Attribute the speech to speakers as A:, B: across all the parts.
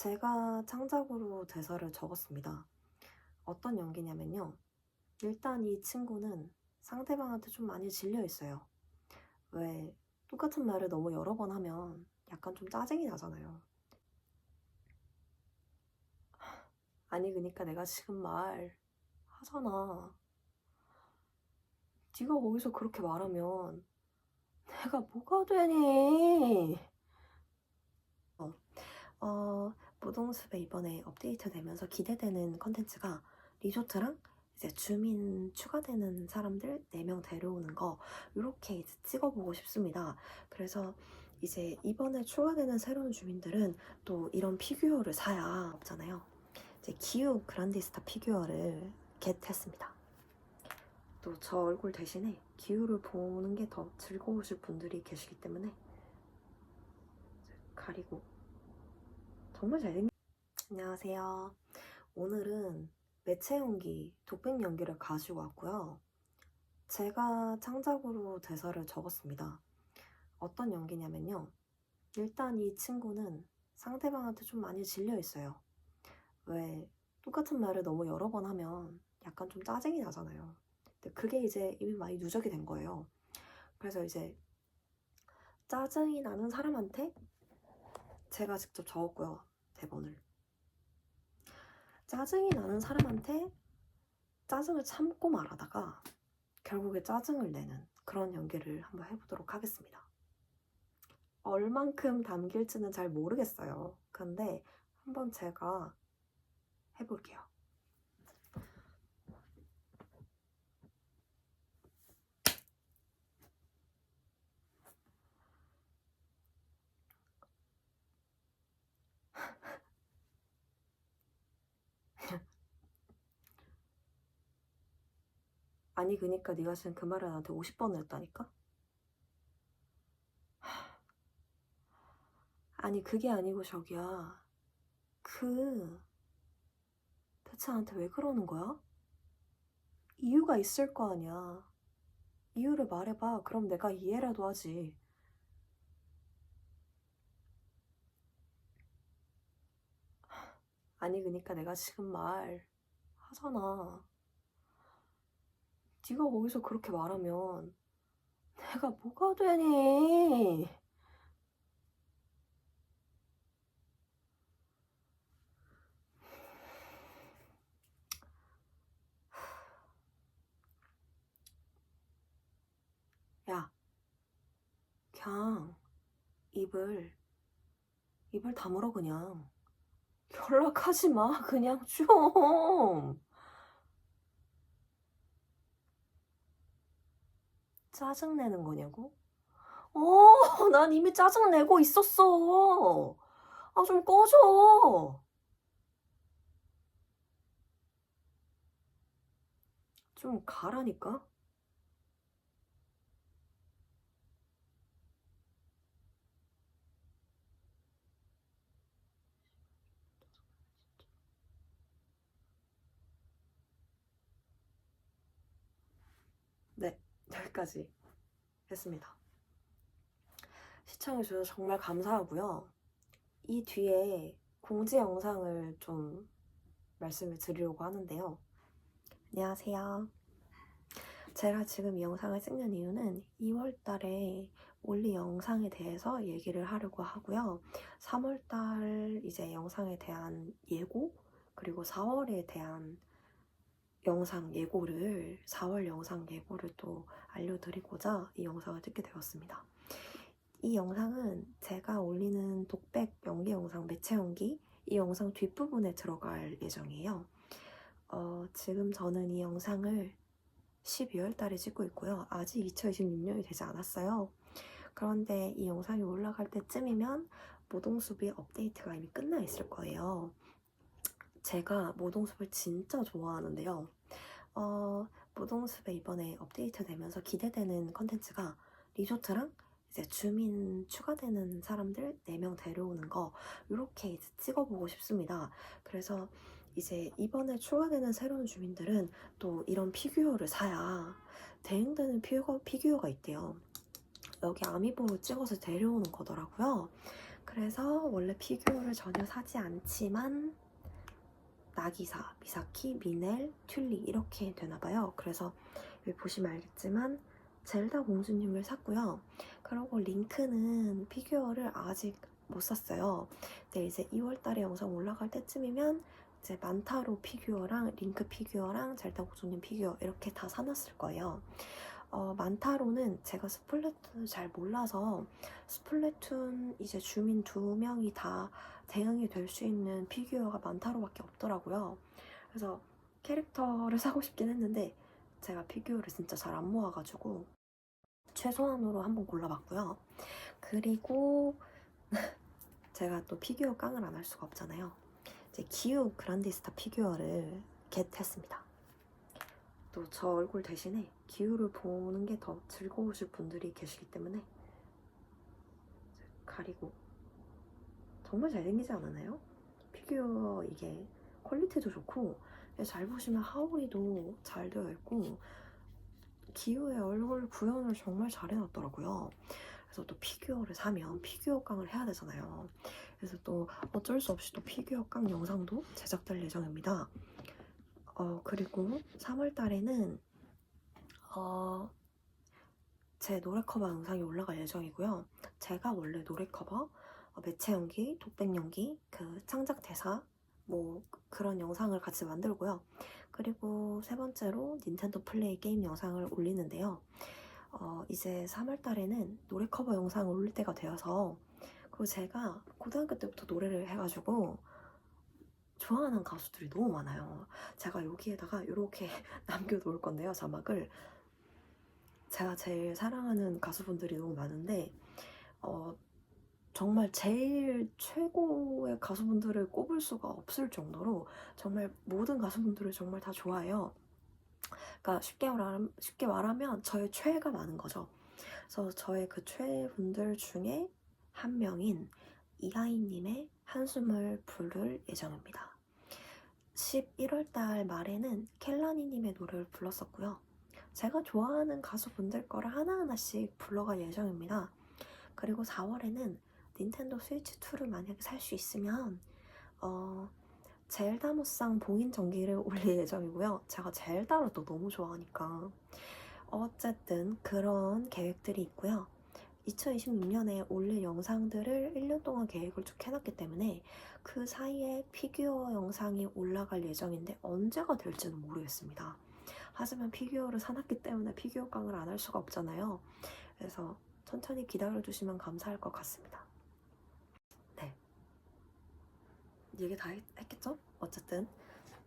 A: 제가 창작으로 대사를 적었습니다. 어떤 연기냐면요. 일단 이 친구는 상대방한테 좀 많이 질려 있어요. 왜 똑같은 말을 너무 여러 번 하면 약간 좀 짜증이 나잖아요. 아니 그니까 내가 지금 말 하잖아. 네가 거기서 그렇게 말하면 내가 뭐가 되니? 무동숲에 이번에 업데이트 되면서 기대되는 컨텐츠가 리조트랑 이제 주민 추가되는 사람들 4명 데려오는 거 이렇게 이제 찍어보고 싶습니다. 그래서 이제 이번에 추가되는 새로운 주민들은 또 이런 피규어를 사야 없잖아요. 이제 기우 그란디스타 피규어를 겟했습니다. 또 저 얼굴 대신에 기우를 보는 게 더 즐거우실 분들이 계시기 때문에 가리고 정말 잘생긴 안녕하세요. 오늘은 매체 연기, 독백 연기를 가지고 왔고요. 제가 창작으로 대사를 적었습니다. 어떤 연기냐면요. 일단 이 친구는 상대방한테 좀 많이 질려 있어요. 왜 똑같은 말을 너무 여러 번 하면 약간 좀 짜증이 나잖아요. 근데 그게 이제 이미 많이 누적이 된 거예요. 그래서 이제 짜증이 나는 사람한테 제가 직접 적었고요. 대본을. 짜증이 나는 사람한테 짜증을 참고 말하다가 결국에 짜증을 내는 그런 연기를 한번 해보도록 하겠습니다. 얼만큼 담길지는 잘 모르겠어요. 근데 한번 제가 해볼게요. 아니 그니까 네가 지금 그 말을 나한테 50번을 했다니까? 아니 그게 아니고 저기야. 대체 나한테 왜 그러는 거야? 이유가 있을 거 아니야. 이유를 말해봐. 그럼 내가 이해라도 하지. 아니 그니까 내가 지금 말 하잖아. 네가 거기서 그렇게 말하면 내가 뭐가 되니? 야, 그냥 입을 다물어 그냥. 연락하지 마 그냥 좀. 짜증내는 거냐고? 난 이미 짜증내고 있었어. 아, 좀 꺼져. 좀 가라니까? 네, 여기까지 했습니다. 시청해주셔서 정말 감사하고요. 이 뒤에 공지 영상을 좀 말씀을 드리려고 하는데요. 안녕하세요. 제가 지금 이 영상을 찍는 이유는 2월달에 올리 영상에 대해서 얘기를 하려고 하고요. 3월달 이제 영상에 대한 예고, 그리고 4월에 대한 영상 예고를, 4월 영상 예고를 또 알려드리고자 이 영상을 찍게 되었습니다. 이 영상은 제가 올리는 독백 연기 영상, 매체 연기, 이 영상 뒷부분에 들어갈 예정이에요. 지금 저는 이 영상을 12월 달에 찍고 있고요. 아직 2026년이 되지 않았어요. 그런데 이 영상이 올라갈 때쯤이면 모동숲이 업데이트가 이미 끝나 있을 거예요. 제가 모동숲을 진짜 좋아하는데요. 모동숲에 이번에 업데이트 되면서 기대되는 컨텐츠가 리조트랑 이제 주민 추가되는 사람들 4명 데려오는 거 이렇게 이제 찍어보고 싶습니다. 그래서 이제 이번에 추가되는 새로운 주민들은 또 이런 피규어를 사야 대응되는 피규어가 있대요. 여기 아미보로 찍어서 데려오는 거더라고요. 그래서 원래 피규어를 전혀 사지 않지만 나기사, 미사키, 미넬, 튤리 이렇게 되나봐요. 그래서 여기 보시면 알겠지만 젤다 공주님을 샀고요. 그리고 링크는 피규어를 아직 못 샀어요. 근데 이제 2월달에 영상 올라갈 때쯤이면 이제 만타로 피규어랑 링크 피규어랑 젤다 공주님 피규어 이렇게 다 사놨을 거예요. 만타로는 제가 스플래툰을 잘 몰라서 스플래툰 이제 주민 2명이 다 대응이 될 수 있는 피규어가 만타로밖에 없더라고요. 그래서 캐릭터를 사고 싶긴 했는데 제가 피규어를 진짜 잘 안 모아가지고 최소한으로 한번 골라봤고요. 그리고 제가 또 피규어 깡을 안 할 수가 없잖아요. 이제 기우 그란디스타 피규어를 겟했습니다. 또 저 얼굴 대신에 기우를 보는 게 더 즐거우실 분들이 계시기 때문에 가리고 정말 잘생기지 않았나요? 피규어 이게 퀄리티도 좋고 잘 보시면 하울이도 잘 되어 있고 기우의 얼굴 구현을 정말 잘 해놨더라고요. 그래서 또 피규어를 사면 피규어 깡을 해야 되잖아요. 그래서 또 어쩔 수 없이 또 피규어 깡 영상도 제작될 예정입니다. 그리고 3월 달에는 제 노래 커버 영상이 올라갈 예정이고요. 제가 원래 노래 커버, 매체 연기, 독백 연기, 그 창작 대사 뭐 그런 영상을 같이 만들고요. 그리고 세 번째로 닌텐도 플레이 게임 영상을 올리는데요. 이제 3월 달에는 노래 커버 영상을 올릴 때가 되어서 그리고 제가 고등학교 때부터 노래를 해가지고 좋아하는 가수들이 너무 많아요. 제가 여기에다가 이렇게 남겨놓을 건데요, 자막을. 제가 제일 사랑하는 가수분들이 너무 많은데 정말 제일 최고의 가수분들을 꼽을 수가 없을 정도로 정말 모든 가수분들을 정말 다 좋아해요. 그러니까 쉽게 말하면 저의 최애가 많은 거죠. 그래서 저의 그 최애분들 중에 한 명인 이하이님의 한숨을 부를 예정입니다. 11월 달 말에는 켈라니님의 노래를 불렀었고요. 제가 좋아하는 가수분들 거를 하나하나씩 불러갈 예정입니다. 그리고 4월에는 닌텐도 스위치2를 만약에 살 수 있으면 젤다 무쌍 봉인 전기를 올릴 예정이고요. 제가 젤다를 또 너무 좋아하니까 어쨌든 그런 계획들이 있고요. 2026년에 올릴 영상들을 1년 동안 계획을 쭉 해놨기 때문에 그 사이에 피규어 영상이 올라갈 예정인데 언제가 될지는 모르겠습니다. 하지만 피규어를 사놨기 때문에 피규어 깡을 안 할 수가 없잖아요. 그래서 천천히 기다려주시면 감사할 것 같습니다. 네. 얘기 다 했겠죠? 어쨌든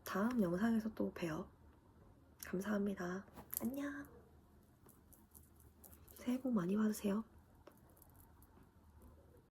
A: 다음 영상에서 또 봬요. 감사합니다. 안녕. 새해 복 많이 받으세요.